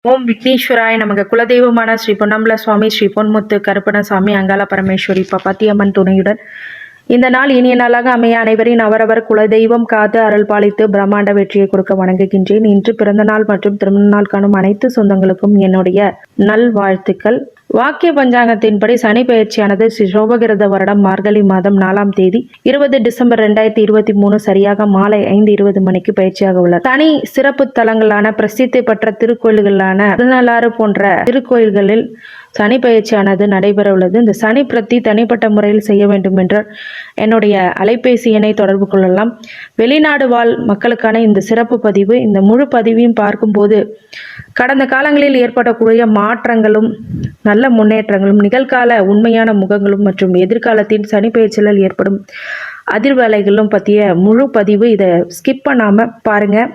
ஓம் விக்னேஸ்வராய நமக்கு குலதெய்வமான ஸ்ரீ பொன்னம்பல சுவாமி, ஸ்ரீ பொன்முத்து கருப்பணசாமி, அங்காள பரமேஸ்வரி, பத்தியம்மன் துணையுடன் இந்த நாள் இனிய நாளாக அமைய அனைவரின் அவரவர் குலதெய்வம் காத்து அருள் பாலித்து பிரம்மாண்ட வெற்றியை கொடுக்க வணங்குகின்றேன். இன்று பிறந்த நாள் மற்றும் திருமண நாள் காணும் அனைத்து சொந்தங்களுக்கும் என்னுடைய நல் வாழ்த்துக்கள். வாக்கிய பஞ்சாங்கத்தின்படி சனி பயிற்சியானது ஸ்ரீ சோபகிருத வருடம் மார்கழி மாதம் 4ஆம் தேதி 20 டிசம்பர் 2023 சரியாக மாலை 5:20 மணிக்கு பயிற்சியாக உள்ளது. தனி சிறப்பு தலங்களான பிரசித்தி பெற்ற திருக்கோயில்களான 16 போன்ற திருக்கோயில்களில் சனி பயிற்சியானது நடைபெற உள்ளது. இந்த சனி பிரத்தி தனிப்பட்ட முறையில் செய்ய வேண்டும் என்ற என்னுடைய அலைபேசி எண்ணை தொடர்பு கொள்ளலாம். வெளிநாடு வாழ் மக்களுக்கான இந்த சிறப்பு பதிவு, இந்த முழு பதிவையும் பார்க்கும்போது கடந்த காலங்களில் ஏற்படக்கூடிய மாற்றங்களும் நல்ல முன்னேற்றங்களும் நிகழ்கால உண்மையான முகங்களும் மற்றும் எதிர்காலத்தின் சனி பயிற்சியால் ஏற்படும் அதிர்வலைகளும் பற்றிய முழு பதிவு. இதை ஸ்கிப் பண்ணாமல் பாருங்கள்.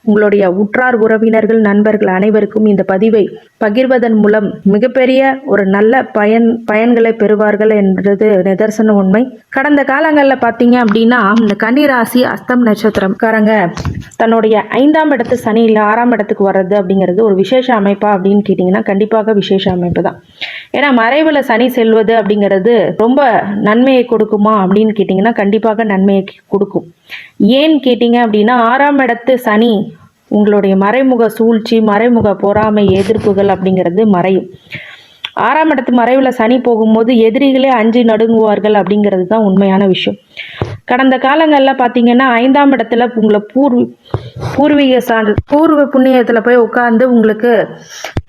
உங்களுடைய உற்றார் உறவினர்கள் நண்பர்கள் அனைவருக்கும் இந்த பதிவை பகிர்வதன் மூலம் மிகப்பெரிய ஒரு நல்ல பயன்களை பெறுவார்கள் என்றது நிதர்சன உண்மை. கடந்த காலங்களில் பார்த்தீங்க அப்படின்னா இந்த கன்னிராசி அஸ்தம் நட்சத்திரம்காரங்க தன்னுடைய 5ஆம் இடத்து சனி இல்லை 6ஆம் இடத்துக்கு வர்றது அப்படிங்கிறது ஒரு விசேஷ அமைப்பா அப்படின்னு கேட்டிங்கன்னா கண்டிப்பாக விசேஷ அமைப்பு தான். ஏன்னா மறைவில் சனி செல்வது அப்படிங்கிறது ரொம்ப நன்மையை கொடுக்குமா அப்படின்னு கேட்டிங்கன்னா கண்டிப்பாக நன்மையை கொடுக்கும். ஏன்னு கேட்டிங்க அப்படின்னா 6ஆம் இடத்து சனி உங்களுடைய மறைமுக சூழ்ச்சி, மறைமுக பொறாமை, எதிர்ப்புகள் அப்படிங்கிறது மறையும். 6ஆம் இடத்து மறைவில் சனி போகும்போது எதிரிகளே அஞ்சு நடுங்குவார்கள் அப்படிங்கிறது தான் உண்மையான விஷயம். கடந்த காலங்களில் பார்த்தீங்கன்னா 5ஆம் இடத்துல உங்களை பூர்வீக பூர்வ புண்ணியத்தில் போய் உட்காந்து உங்களுக்கு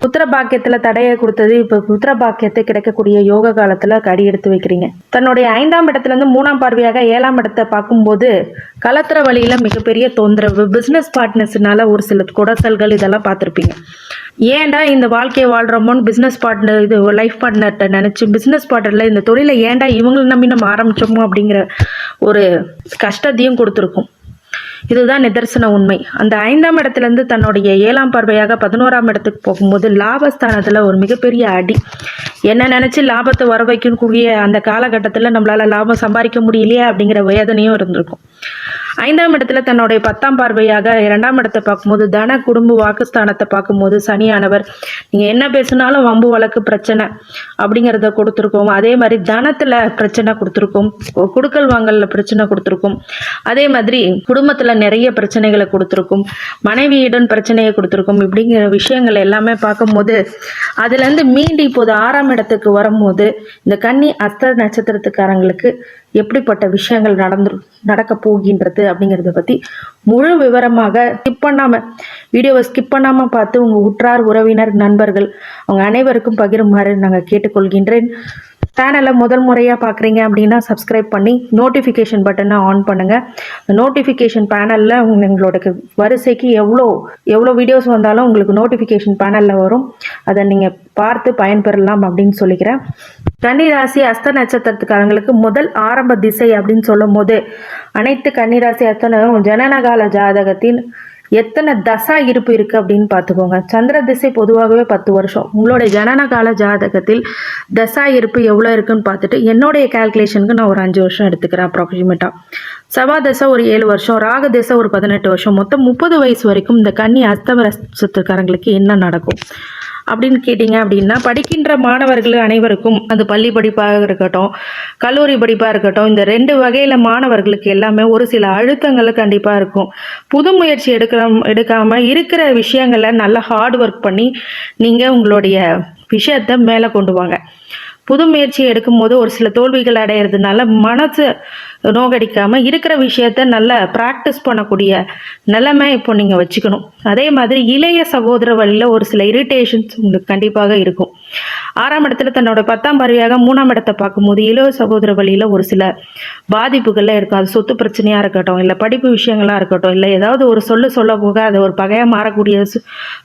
புத்திர பாக்கியத்தில் தடையை கொடுத்தது இப்போ புத்திர பாக்கியத்தை கிடைக்கக்கூடிய யோக காலத்தில் கடி எடுத்து வைக்கிறீங்க. தன்னுடைய 5ஆம் இடத்துலேருந்து 3ஆம் பார்வையாக 7ஆம் இடத்தை பார்க்கும்போது கலத்திர வழியில் மிகப்பெரிய தொந்தரவு, பிஸ்னஸ் பார்ட்னர்ஸ்னால ஒரு சில குடசல்கள் இதெல்லாம் பார்த்துருப்பீங்க. ஏன்டா இந்த வாழ்க்கையை வாழ்கிறோமோன்னு பிஸ்னஸ் பார்ட்னர் இது லைஃப் பார்ட்னர்கிட்ட நினச்சி பிஸ்னஸ் பார்ட்னரில் இந்த தொழிலை ஏன்டா இவங்களை நம்பி நம்ம ஆரம்பித்தோமோ அப்படிங்கிற ஒரு கஷ்டத்தையும் கொடுத்துருக்கும். இதுதான் நிதர்சன உண்மை. அந்த 5ஆம் இடத்துலேருந்து தன்னுடைய 7ஆம் பார்வையாக 11ஆம் இடத்துக்கு போகும்போது லாபஸ்தானத்தில் ஒரு மிகப்பெரிய அடி. என்ன நினச்சி லாபத்தை வர வைக்கக்கூடிய அந்த காலகட்டத்தில் நம்மளால் லாபம் சம்பாதிக்க முடியலையே அப்படிங்கிற வேதனையும் இருந்திருக்கும். 5ஆம் இடத்துல தன்னுடைய 10ஆம் பார்வையாக 2ஆம் இடத்தை பார்க்கும்போது தன குடும்ப வாக்குஸ்தானத்தை பார்க்கும்போது சனியானவர் நீங்கள் என்ன பேசினாலும் வம்பு வழக்கு பிரச்சனை அப்படிங்கிறத கொடுத்துருக்கோம். அதே மாதிரி தனத்தில் பிரச்சனை கொடுத்துருக்கோம், குடுக்கல் வாங்கலில் பிரச்சனை கொடுத்துருக்கோம். அதே மாதிரி குடும்பத்தில் நிறைய பிரச்சனைகளை கொடுத்துருக்கும், மனைவியுடன் பிரச்சனையை கொடுத்துருக்கும். இப்படிங்கிற விஷயங்கள் எல்லாமே பார்க்கும்போது அதுலேருந்து மீண்டு இப்போது 6ஆம் இடத்துக்கு வரும்போது இந்த கன்னி அஸ்த நட்சத்திரத்துக்காரங்களுக்கு எப்படிப்பட்ட விஷயங்கள் நடக்க போகின்றது அப்படிங்கிறத பற்றி முழு விவரமாக வீடியோவை ஸ்கிப் பண்ணாமல் பார்த்து உங்கள் உற்றார் உறவினர் நண்பர்கள் அவங்க அனைவருக்கும் பகிருமாறு நாங்கள் கேட்டுக்கொள்கின்றேன். சேனலை முதல் முறையாக பார்க்குறீங்க அப்படின்னா சப்ஸ்கிரைப் பண்ணி நோட்டிஃபிகேஷன் பட்டனை ஆன் பண்ணுங்கள். நோட்டிஃபிகேஷன் பேனலில் எங்களோட வரிசைக்கு எவ்வளோ வீடியோஸ் வந்தாலும் உங்களுக்கு நோட்டிஃபிகேஷன் பேனலில் வரும். அதை நீங்கள் பார்த்து பயன்பெறலாம் அப்படின்னு சொல்லிக்கிறேன். கன்னிராசி அஸ்த நட்சத்திரத்துக்காரங்களுக்கு முதல் ஆரம்ப திசை அப்படின்னு சொல்லும் போது அனைத்து கன்னிராசி அஸ்த ஜனனகால ஜாதகத்தின் எத்தனை தசா இருப்பு இருக்குது அப்படின்னு பார்த்துக்கோங்க. சந்திர திசை பொதுவாகவே 10 வருஷம். உங்களுடைய ஜனனகால ஜாதகத்தில் தசா இருப்பு எவ்வளோ இருக்குன்னு பார்த்துட்டு என்னுடைய கால்குலேஷனுக்கு நான் ஒரு 5 வருஷம் எடுத்துக்கிறேன் அப்ராக்சிமேட்டாக. செவ்வாய் தசை ஒரு 7 வருஷம், ராகு தசை ஒரு 18 வருஷம், மொத்தம் 30 வயசு வரைக்கும் இந்த கன்னி அஸ்த நட்சத்திரக்காரங்களுக்கு என்ன நடக்கும் அப்படின்னு கேட்டிங்க அப்படின்னா படிக்கின்ற மாணவர்கள் அனைவருக்கும் அது பள்ளி படிப்பாக இருக்கட்டும், கல்லூரி படிப்பாக இருக்கட்டும், இந்த 2 வகையில் மாணவர்களுக்கு எல்லாமே ஒரு சில அழுத்தங்கள் கண்டிப்பாக இருக்கும். புது முயற்சி எடுக்காமல் இருக்கிற விஷயங்களை நல்லா ஹார்ட் ஒர்க் பண்ணி நீங்கள் உங்களுடைய விஷயத்தை மேலே கொண்டு வாங்க. புது முயற்சி எடுக்கும்போது ஒரு சில தோல்விகள் அடையிறதுனால மனசு நோகடிக்காமல் இருக்கிற விஷயத்த நல்லா ப்ராக்டிஸ் பண்ணக்கூடிய நிலைமை இப்போ நீங்கள் வச்சுக்கணும். அதே மாதிரி இளைய சகோதர வழியில் ஒரு சில இரிட்டேஷன்ஸ் உங்களுக்கு கண்டிப்பாக இருக்கும். 6ஆம் இடத்துல தன்னோட 10ஆம் பார்வையாக 3ஆம் இடத்தை பார்க்கும்போது இளைய சகோதர வழியில் ஒரு சில பாதிப்புகள்லாம் இருக்கும். அது சொத்து பிரச்சனையாக இருக்கட்டும், இல்லை படிப்பு விஷயங்களாக இருக்கட்டும், இல்லை ஏதாவது ஒரு சொல்ல போக அது ஒரு பகையாக மாறக்கூடிய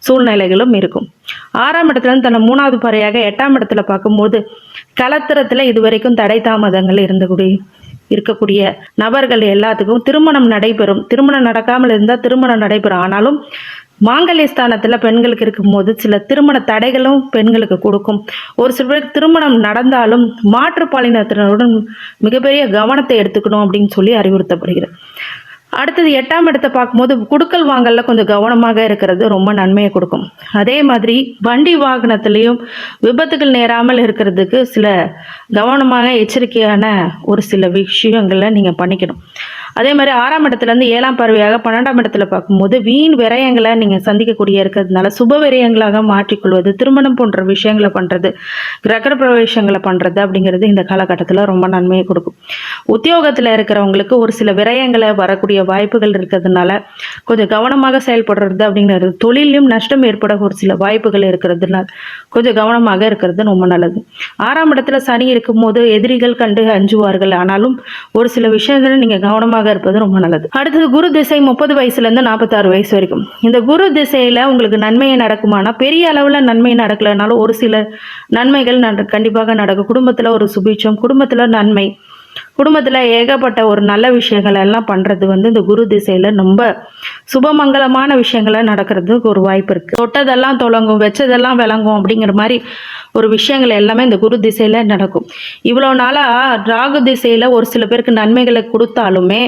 சூழ்நிலைகளும் இருக்கும். 6ஆம் இடத்துல தன்னை 3ஆவது பார்வையாக 8ஆம் இடத்துல பார்க்கும்போது கலத்திரத்தில் இதுவரைக்கும் தடை தாமதங்கள் இருக்கக்கூடிய நபர்கள் எல்லாத்துக்கும் திருமணம் நடைபெறும். திருமணம் நடக்காமல் இருந்தால் திருமணம் நடைபெறும். ஆனாலும் மாங்கல்ய ஸ்தானத்தில் பெண்களுக்கு இருக்கும்போது சில திருமண தடைகளும் பெண்களுக்கு கொடுக்கும். ஒரு சில பேருக்கு திருமணம் நடந்தாலும் மாற்றுப்பாலினத்தினருடன் மிகப்பெரிய கவனத்தை எடுத்துக்கணும் அப்படின்னு சொல்லி அறிவுறுத்தப்படுகிறது. அடுத்தது 8ஆம் இடத்தை பார்க்கும்போது குடுக்கல் வாங்கல்ல கொஞ்சம் கவனமாக இருக்கிறது ரொம்ப நன்மையை கொடுக்கும். அதே மாதிரி வண்டி வாகனத்திலையும் விபத்துகள் நேராமல் இருக்கிறதுக்கு சில கவனமாக எச்சரிக்கையான ஒரு சில விஷயங்களை நீங்கள் பண்ணிக்கணும். அதே மாதிரி 6ஆம் இடத்துலேருந்து 7ஆம் பார்வையாக 12ஆம் இடத்துல பார்க்கும்போது வீண் விரயங்களை நீங்கள் சந்திக்கக்கூடிய இருக்கிறதுனால சுப விரயங்களாக மாற்றிக்கொள்வது, திருமணம் போன்ற விஷயங்களை பண்ணுறது, கிரக பிரவேசங்களை பண்ணுறது அப்படிங்கிறது இந்த காலகட்டத்தில் ரொம்ப நன்மையை கொடுக்கும். உத்தியோகத்தில் இருக்கிறவங்களுக்கு ஒரு சில விரயங்களை வரக்கூடிய வாய்ப்புகள் இருக்கிறதுனால கொஞ்சம் கவனமாக செயல்படுறது அப்படிங்கிறது, தொழிலும் நஷ்டம் ஏற்பட ஒரு சில வாய்ப்புகள் இருக்கிறதுனால கொஞ்சம் கவனமாக இருக்கிறது ரொம்ப நல்லது. 6ஆம் இடத்துல சனி இருக்கும்போது எதிரிகள் கண்டு அஞ்சுவார்கள். ஆனாலும் ஒரு சில விஷயங்களை நீங்கள் கவனமாக இருப்பது ரொம்ப நல்லது. அடுத்தது குரு திசை 30 வயசுலேருந்து 46 வயசு வரைக்கும். இந்த குரு திசையில் உங்களுக்கு நன்மையை நடக்குமானா பெரிய அளவில் நன்மை நடக்கலைனாலும் ஒரு சில நன்மைகள் கண்டிப்பாக நடக்கும். குடும்பத்தில் ஒரு சுபீட்சம், குடும்பத்தில் நன்மை, குடும்பத்தில் ஏகப்பட்ட ஒரு நல்ல விஷயங்கள் எல்லாம் பண்ணுறது இந்த குரு திசையில் ரொம்ப சுபமங்கலமான விஷயங்களை நடக்கிறதுக்கு ஒரு வாய்ப்பு இருக்குது. தொட்டதெல்லாம் தொடங்கும், வச்சதெல்லாம் விளங்கும் அப்படிங்கிற மாதிரி ஒரு விஷயங்கள் எல்லாமே இந்த குரு திசையில் நடக்கும். இவ்வளோ நாளாக ராகு திசையில் ஒரு சில பேருக்கு நன்மைகளை கொடுத்தாலுமே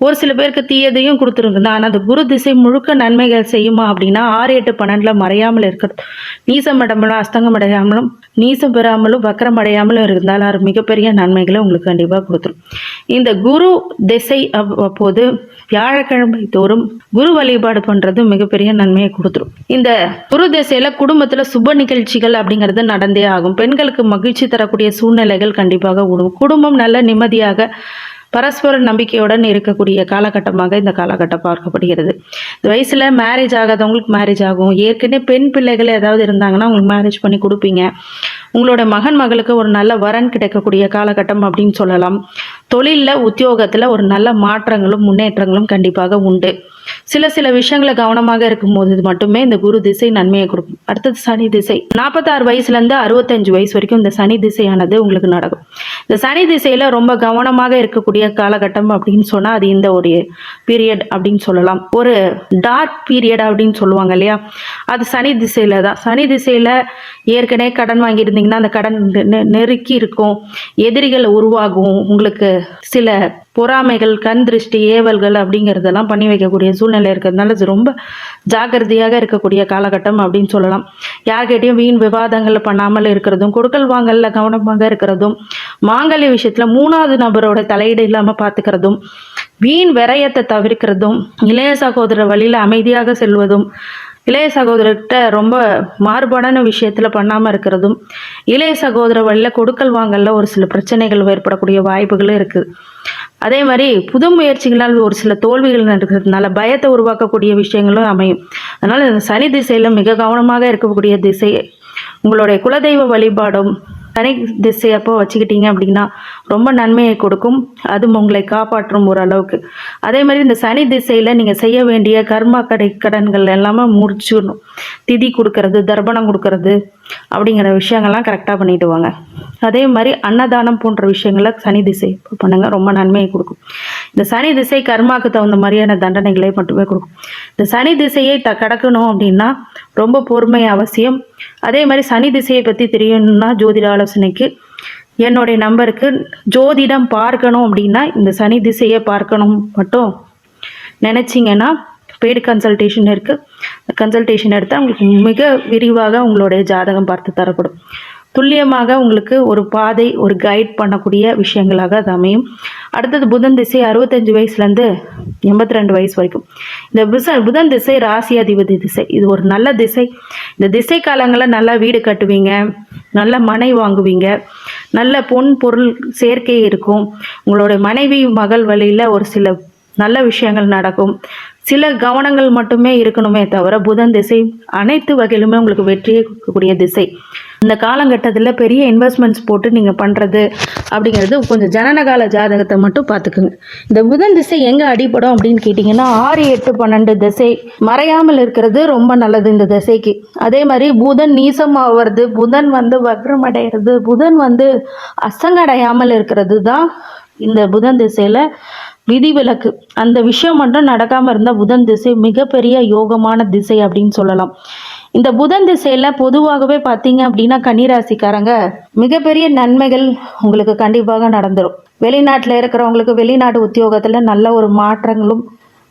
ஒரு சில பேருக்கு தீயதையும் கொடுத்துருக்குது. ஆனால் அந்த குரு திசை முழுக்க நன்மைகள் செய்யுமா அப்படின்னா 6, 8, 12 மறையாமல் இருக்கிறது, நீசம் அடையாமலும் அஸ்தங்கம் அடையாமலும் நீசம் பெறாமலும் வக்கரம் அடையாமலும் இருந்தால் அது மிகப்பெரிய நன்மைகளை உங்களுக்கு கண்டிப்பாக கொடுத்துரும். இந்த குரு திசை அப்போது வியாழக்கிழமை தோறும் குரு வழிபாடு பண்ணுறது மிகப்பெரிய நன்மையை கொடுத்துரும். இந்த குரு திசையில் குடும்பத்தில் சுப நிகழ்ச்சிகள் அப்படிங்கிறது நடந்தே ஆகும். பெண்களுக்கு மகிழ்ச்சி தரக்கூடிய சூழ்நிலைகள் கண்டிப்பாக உடும். குடும்பம் நல்ல நிம்மதியாக பரஸ்பர நம்பிக்கையுடன் இருக்கக்கூடிய காலகட்டமாக இந்த காலகட்டம் பார்க்கப்படுகிறது. இந்த வயசில் மேரேஜ் ஆகாதவங்களுக்கு மேரேஜ் ஆகும். ஏற்கனவே பெண் பிள்ளைகள் ஏதாவது இருந்தாங்கன்னா அவங்களுக்கு மேரேஜ் பண்ணி கொடுப்பீங்க. உங்களோட மகன் மகளுக்கு ஒரு நல்ல வரன் கிடைக்கக்கூடிய காலகட்டம் அப்படின்னு சொல்லலாம். தொழிலில் உத்தியோகத்தில் ஒரு நல்ல மாற்றங்களும் முன்னேற்றங்களும் கண்டிப்பாக உண்டு. சில விஷயங்களை கவனமாக இருக்கும்போது மட்டுமே இந்த குரு திசை நன்மையை கொடுக்கும். அடுத்தது சனி திசை 46 வயசுலேருந்து 65 வயசு வரைக்கும் இந்த சனி திசையானது உங்களுக்கு நடக்கும். இந்த சனி திசையில் ரொம்ப கவனமாக இருக்கக்கூடிய காலகட்டம் அப்படின்னு சொன்னால் அது இந்த ஒரு பீரியட் அப்படின்னு சொல்லலாம். ஒரு டார்க் பீரியட் அப்படின்னு சொல்லுவாங்க இல்லையா, அது சனி திசையில் தான். சனி திசையில் ஏற்கனவே கடன் வாங்கியிருந்தீங்கன்னா அந்த கடன் நெருக்கி இருக்கும், எதிரிகள் உருவாகும், உங்களுக்கு சில பொறாமைகள், கண் திருஷ்டி, ஏவல்கள் அப்படிங்கிறதெல்லாம் பண்ணி வைக்கக்கூடிய சூழ்நிலை இருக்கிறதுனால இது ரொம்ப ஜாக்கிரதையாக இருக்கக்கூடிய காலகட்டம் அப்படின்னு சொல்லலாம். யார்கிட்டையும் வீண் விவாதங்கள் பண்ணாமல் இருக்கிறதும், கொடுக்கல் வாங்கல்ல கவனமாக இருக்கிறதும், மாங்கல்ய விஷயத்தில் 3வது நபரோட தலையீடு இல்லாமல் பார்த்துக்கிறதும், வீண் விரயத்தை தவிர்க்கிறதும், இளைய சகோதர வழியில் அமைதியாக செல்வதும், இளைய சகோதரர்கிட்ட ரொம்ப மாறுபாடான விஷயத்தில் பண்ணாமல் இருக்கிறதும், இளைய சகோதர வழியில் கொடுக்கல் வாங்கல்ல ஒரு சில பிரச்சனைகள் ஏற்படக்கூடிய வாய்ப்புகளும் இருக்குது. அதே மாதிரி புது முயற்சிகளால் ஒரு சில தோல்விகள் நடக்கிறதுனால பயத்தை உருவாக்கக்கூடிய விஷயங்களும் அமையும். அதனால் இந்த சனி திசையில் மிக கவனமாக இருக்கக்கூடிய திசை உங்களுடைய குலதெய்வ வழிபாடும் சனி திசை அப்போ வச்சுக்கிட்டீங்க அப்படின்னா ரொம்ப நன்மையை கொடுக்கும். அதுவும் உங்களை காப்பாற்றும் ஓரளவுக்கு. அதே மாதிரி இந்த சனி திசையில் நீங்கள் செய்ய வேண்டிய கர்மா கடன்கள் எல்லாமே முடிச்சிடணும். திதி கொடுக்கறது, தர்ப்பணம் கொடுக்கறது அப்படிங்கிற விஷயங்கள்லாம் கரெக்டாக பண்ணிட்டு வாங்க. அதே மாதிரி அன்னதானம் போன்ற விஷயங்களை சனி திசை பண்ணுங்க, ரொம்ப நன்மையை கொடுக்கும். இந்த சனி திசை கர்மாவுக்கு தகுந்த மாதிரியான தண்டனைகளை மட்டுமே கொடுக்கும். இந்த சனி திசையை கடக்கணும் அப்படின்னா ரொம்ப பொறுமை அவசியம். அதே மாதிரி சனி திசையை பற்றி தெரியணும்னா ஜோதிட ஆலோசனைக்கு என்னுடைய நம்பருக்கு ஜோதிடம் பார்க்கணும் அப்படின்னா இந்த சனி திசையை பார்க்கணும் மட்டும் நினச்சிங்கன்னா பெய்டு கன்சல்டேஷன் இருக்குது. கன்சல்டேஷன் எடுத்தால் உங்களுக்கு மிக விரிவாக உங்களுடைய ஜாதகம் பார்த்து தரப்படும். துல்லியமாக உங்களுக்கு ஒரு பாதை, ஒரு கைட் பண்ணக்கூடிய விஷயங்களாக அது அமையும். அடுத்தது புதன் திசை 65 வயசுலேருந்து 82 வயசு வரைக்கும். இந்த புதன் திசை ராசி அதிபதி திசை. இது ஒரு நல்ல திசை. இந்த திசை காலங்களில் நல்லா வீடு கட்டுவீங்க, நல்ல மனை வாங்குவீங்க, நல்ல பொன் பொருள் சேர்க்கை இருக்கும். உங்களுடைய மனைவி மகள் வழியில் ஒரு சில நல்ல விஷயங்கள் நடக்கும். சில கவனங்கள் மட்டுமே இருக்கணுமே தவிர புதன் திசை அனைத்து வகையிலுமே உங்களுக்கு வெற்றியை கொடுக்கக்கூடிய திசை. இந்த காலகட்டத்தில் பெரிய இன்வெஸ்ட்மெண்ட்ஸ் போட்டு நீங்கள் பண்ணுறது அப்படிங்கிறது கொஞ்சம் ஜனனகால ஜாதகத்தை மட்டும் பார்த்துக்குங்க. இந்த புதன் திசை எங்கே அடிப்படும் அப்படின்னு கேட்டிங்கன்னா 6, 8, 12 திசை மறையாமல் இருக்கிறது ரொம்ப நல்லது இந்த திசைக்கு. அதே மாதிரி புதன் நீசமாகிறது, புதன் வக்ரம் அடைகிறது, புதன் அசங்கடையாமல் இருக்கிறது தான் இந்த புதன் திசையில் விதிவிலக்கு. அந்த விஷயம் மட்டும் நடக்காமல் இருந்தால் புதன் திசை மிகப்பெரிய யோகமான திசை அப்படின்னு சொல்லலாம். இந்த புதன் திசையில் பொதுவாகவே பார்த்தீங்க அப்படின்னா கன்னிராசிக்காரங்க மிகப்பெரிய நன்மைகள் உங்களுக்கு கண்டிப்பாக நடந்துடும். வெளிநாட்டில் இருக்கிறவங்களுக்கு வெளிநாட்டு உத்தியோகத்தில் நல்ல ஒரு மாற்றங்களும்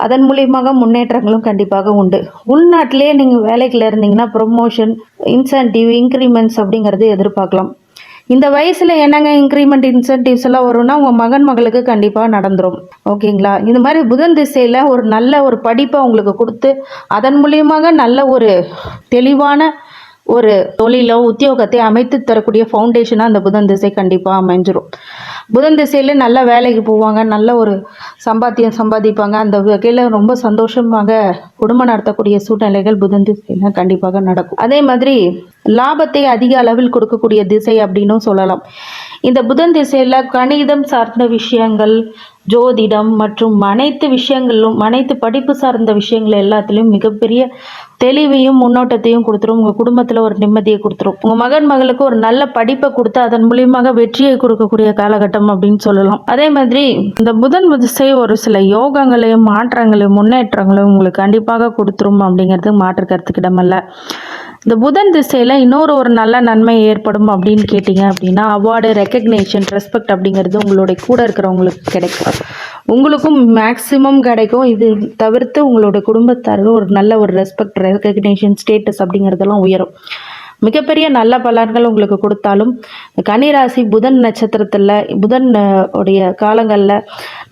அதன் மூலியமாக முன்னேற்றங்களும் கண்டிப்பாக உண்டு. உள்நாட்டிலே நீங்கள் வேலைக்குள்ள இருந்தீங்கன்னா ப்ரொமோஷன், இன்சென்டிவ், இன்க்ரிமெண்ட்ஸ் அப்படிங்கிறது எதிர்பார்க்கலாம். இந்த வயசில் என்னங்க இன்க்ரிமெண்ட், இன்சென்டிவ்ஸ் எல்லாம் வரும்னா உங்கள் மகன் மகளுக்கு கண்டிப்பாக நடந்துடும். ஓகேங்களா? இந்த மாதிரி புதன் திசையில் ஒரு நல்ல ஒரு படிப்பை உங்களுக்கு கொடுத்து அதன் மூலியமாக நல்ல ஒரு தெளிவான ஒரு தொழிலோ உத்தியோகத்தை அமைத்து தரக்கூடிய ஃபவுண்டேஷனாக அந்த புதன் திசை கண்டிப்பாக அமைஞ்சிரும். புதன் திசையில் நல்ல வேலைக்கு போவாங்க, நல்ல ஒரு சம்பாதிப்பாங்க. அந்த வகையில் ரொம்ப சந்தோஷமாக குடும்பம் நடத்தக்கூடிய சூழ்நிலைகள் புதன் திசையில் கண்டிப்பாக நடக்கும். அதே மாதிரி லாபத்தை அதிக அளவில் கொடுக்கக்கூடிய திசை அப்படின்னும் சொல்லலாம். இந்த புதன் திசையில் கணிதம் சார்ந்த விஷயங்கள், ஜோதிடம் மற்றும் அனைத்து விஷயங்களும், அனைத்து படிப்பு சார்ந்த விஷயங்கள் எல்லாத்துலேயும் மிகப்பெரிய தெளிவையும் முன்னோட்டத்தையும் கொடுத்துரும். உங்கள் குடும்பத்தில் ஒரு நிம்மதியை கொடுத்துரும். உங்கள் மகன் மகளுக்கு ஒரு நல்ல படிப்பை கொடுத்து அதன் மூலியமாக வெற்றியை கொடுக்கக்கூடிய காலகட்டம் அப்படின்னு சொல்லலாம். அதே மாதிரி இந்த புதன் திசை ஒரு சில யோகங்களையும் மாற்றங்களையும் முன்னேற்றங்களையும் உங்களுக்கு கண்டிப்பாக கொடுத்துரும் அப்படிங்கிறது மாற்று கருத்துக்கிடமல்ல. இந்த புதன் திசையில் இன்னொரு ஒரு நல்ல நன்மை ஏற்படும் அப்படின்னு கேட்டிங்க அப்படின்னா, அவார்டு, ரெக்கக்னேஷன், ரெஸ்பெக்ட் அப்படிங்கிறது உங்களுடைய கூட இருக்கிறவங்களுக்கு கிடைக்கும். உங்களுக்கும் மேக்ஸிமம் கிடைக்கும். இது தவிர்த்து உங்களுடைய குடும்பத்தாருக்கு ஒரு நல்ல ஒரு ரெஸ்பெக்ட், ரெக்கக்னேஷன், ஸ்டேட்டஸ் அப்படிங்கிறதெல்லாம் உயரும். மிகப்பெரிய நல்ல பலன்கள் உங்களுக்கு கொடுத்தாலும் கன்னிராசி புதன் நட்சத்திரத்தில் புதன் உடைய காலங்களில்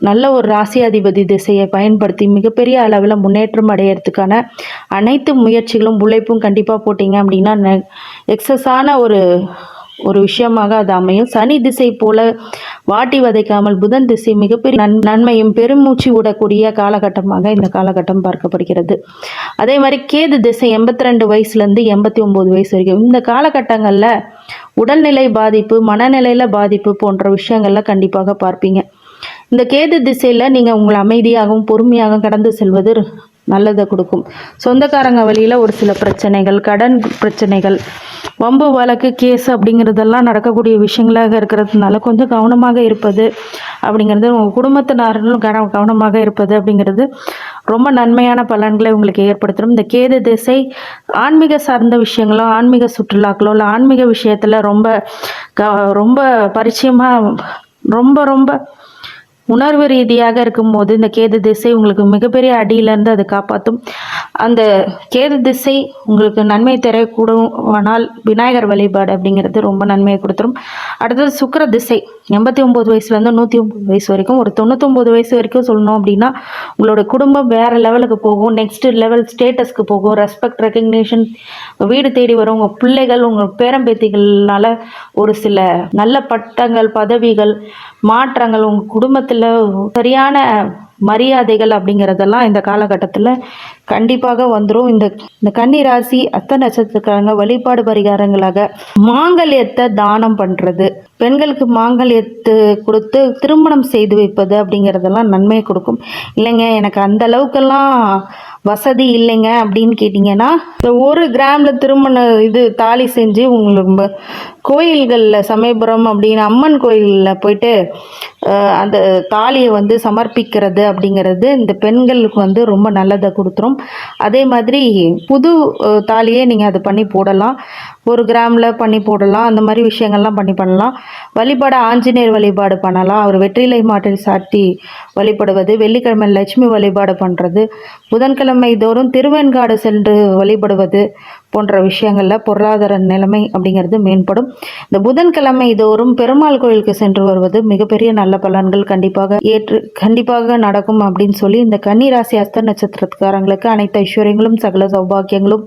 நல்ல ஒரு ராசியாதிபதி திசையை பயன்படுத்தி மிகப்பெரிய அளவில் முன்னேற்றம் அடையிறதுக்கான அனைத்து முயற்சிகளும் உழைப்பும் கண்டிப்பாக போட்டிங்க அப்படின்னா எக்ஸஸான ஒரு விஷயமாக அது அமையும். சனி திசை போல வாட்டி வதைக்காமல் புதன் திசை மிகப்பெரிய நன்மையும் பெருமூச்சு விடக்கூடிய காலகட்டமாக இந்த காலகட்டம் பார்க்கப்படுகிறது. அதே மாதிரி கேது திசை 82 வயசுலேருந்து 89 வயசு வரைக்கும் இந்த காலகட்டங்களில் உடல்நிலை பாதிப்பு, மனநிலையில் பாதிப்பு போன்ற விஷயங்கள்ல கண்டிப்பாக பார்ப்பீங்க. இந்த கேது திசையில் நீங்கள் உங்களை அமைதியாகவும் பொறுமையாகவும் கடந்து செல்வது நல்லதை கொடுக்கும். சொந்தக்காரங்க வழியில் ஒரு சில பிரச்சனைகள், கடன் பிரச்சனைகள், வம்பு வழக்கு, கேஸ் அப்படிங்கிறதெல்லாம் நடக்கக்கூடிய விஷயங்களாக இருக்கிறதுனால கொஞ்சம் கவனமாக இருப்பது அப்படிங்கிறது, உங்கள் குடும்பத்தினர்களும் கவனமாக இருப்பது அப்படிங்கிறது ரொம்ப நன்மையான பலன்களை உங்களுக்கு ஏற்படுத்தும். இந்த கேது திசை ஆன்மீக சார்ந்த விஷயங்களோ, ஆன்மீக சுற்றுலாக்களோ இல்லை ஆன்மீக விஷயத்தில் ரொம்ப பரிச்சயமாக ரொம்ப உணர்வு ரீதியாக இருக்கும்போது இந்த கேது திசை உங்களுக்கு மிகப்பெரிய அடியிலேருந்து அது காப்பாற்றும். அந்த கேது திசை உங்களுக்கு நன்மை தரக்கூடுமானால் விநாயகர் வழிபாடு அப்படிங்கிறது ரொம்ப நன்மையை கொடுத்துரும். அடுத்தது சுக்கிர திசை 89 வயசுலேருந்து 109 வயசு வரைக்கும், ஒரு 99 வயசு வரைக்கும் சொல்லணும் அப்படின்னா உங்களோட குடும்பம் வேறு லெவலுக்கு போகும். நெக்ஸ்ட் லெவல் ஸ்டேட்டஸ்க்கு போகும். ரெஸ்பெக்ட், ரெக்கக்னேஷன் வீடு தேடி வரும். உங்கள் பிள்ளைகள், உங்கள் பேரம்பேத்திகள்னால ஒரு சில நல்ல பட்டங்கள், பதவிகள், மாற்றங்கள், உங்கள் குடும்பத்தில் சரியான மரியாதைகள் அப்படிங்கிறதெல்லாம் இந்த காலகட்டத்தில் கண்டிப்பாக வந்துடும். இந்த கன்னி ராசி அஸ்த நட்சத்திரக்காரங்க வழிபாடு பரிகாரங்களாக மாங்கல்யத்தை தானம் பண்ணுறது, பெண்களுக்கு மாங்கல்யத்து கொடுத்து திருமணம் செய்து வைப்பது அப்படிங்கிறதெல்லாம் நன்மையை கொடுக்கும். இல்லைங்க எனக்கு அந்த அளவுக்கெல்லாம் வசதி இல்லைங்க அப்படின்னு கேட்டிங்கன்னா, இந்த 1 கிராமில் திருமண தாலி செஞ்சு உங்களுக்கு கோயில்களில் சமயபுரம் அப்படின்னு அம்மன் கோயிலில் போயிட்டு அந்த தாலியை சமர்ப்பிக்கிறது அப்படிங்கிறது இந்த பெண்களுக்கு ரொம்ப நல்லதை கொடுத்துரும். அதே மாதிரி புது தாலியே நீங்கள் அதை பண்ணி போடலாம். 1 கிராமில் பண்ணி போடலாம். அந்த மாதிரி விஷயங்கள்லாம் பண்ணலாம். வழிபாடு ஆஞ்சநேயர் வழிபாடு பண்ணலாம். அவர் வெற்றிலை மாட்டில் சாட்டி வழிபடுவது, வெள்ளிக்கிழமை லட்சுமி வழிபாடு பண்ணுறது, புதன்கிழமை தோறும் திருவெண்காடு சென்று வழிபடுவது போன்ற விஷயங்களில் பொருளாதார நிலைமை அப்படிங்கிறது மேம்படும். இந்த புதன்கிழமை தோறும் பெருமாள் கோயிலுக்கு சென்று வருவது மிகப்பெரிய நல்ல பலன்கள் கண்டிப்பாக நடக்கும் அப்படின்னு சொல்லி இந்த கன்னிராசி அஸ்த நட்சத்திரக்காரங்களுக்கு அனைத்து ஐஸ்வர்யங்களும் சகல சௌபாக்கியங்களும்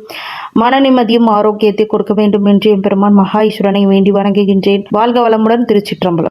மன நிம்மதியும் ஆரோக்கியத்தை கொடுக்க வேண்டும் என்று என் பெருமான் மகா ஈஸ்வரனை வேண்டி வணங்குகின்றேன். வாழ்க வளமுடன். திருச்சிற்றம்பலம்.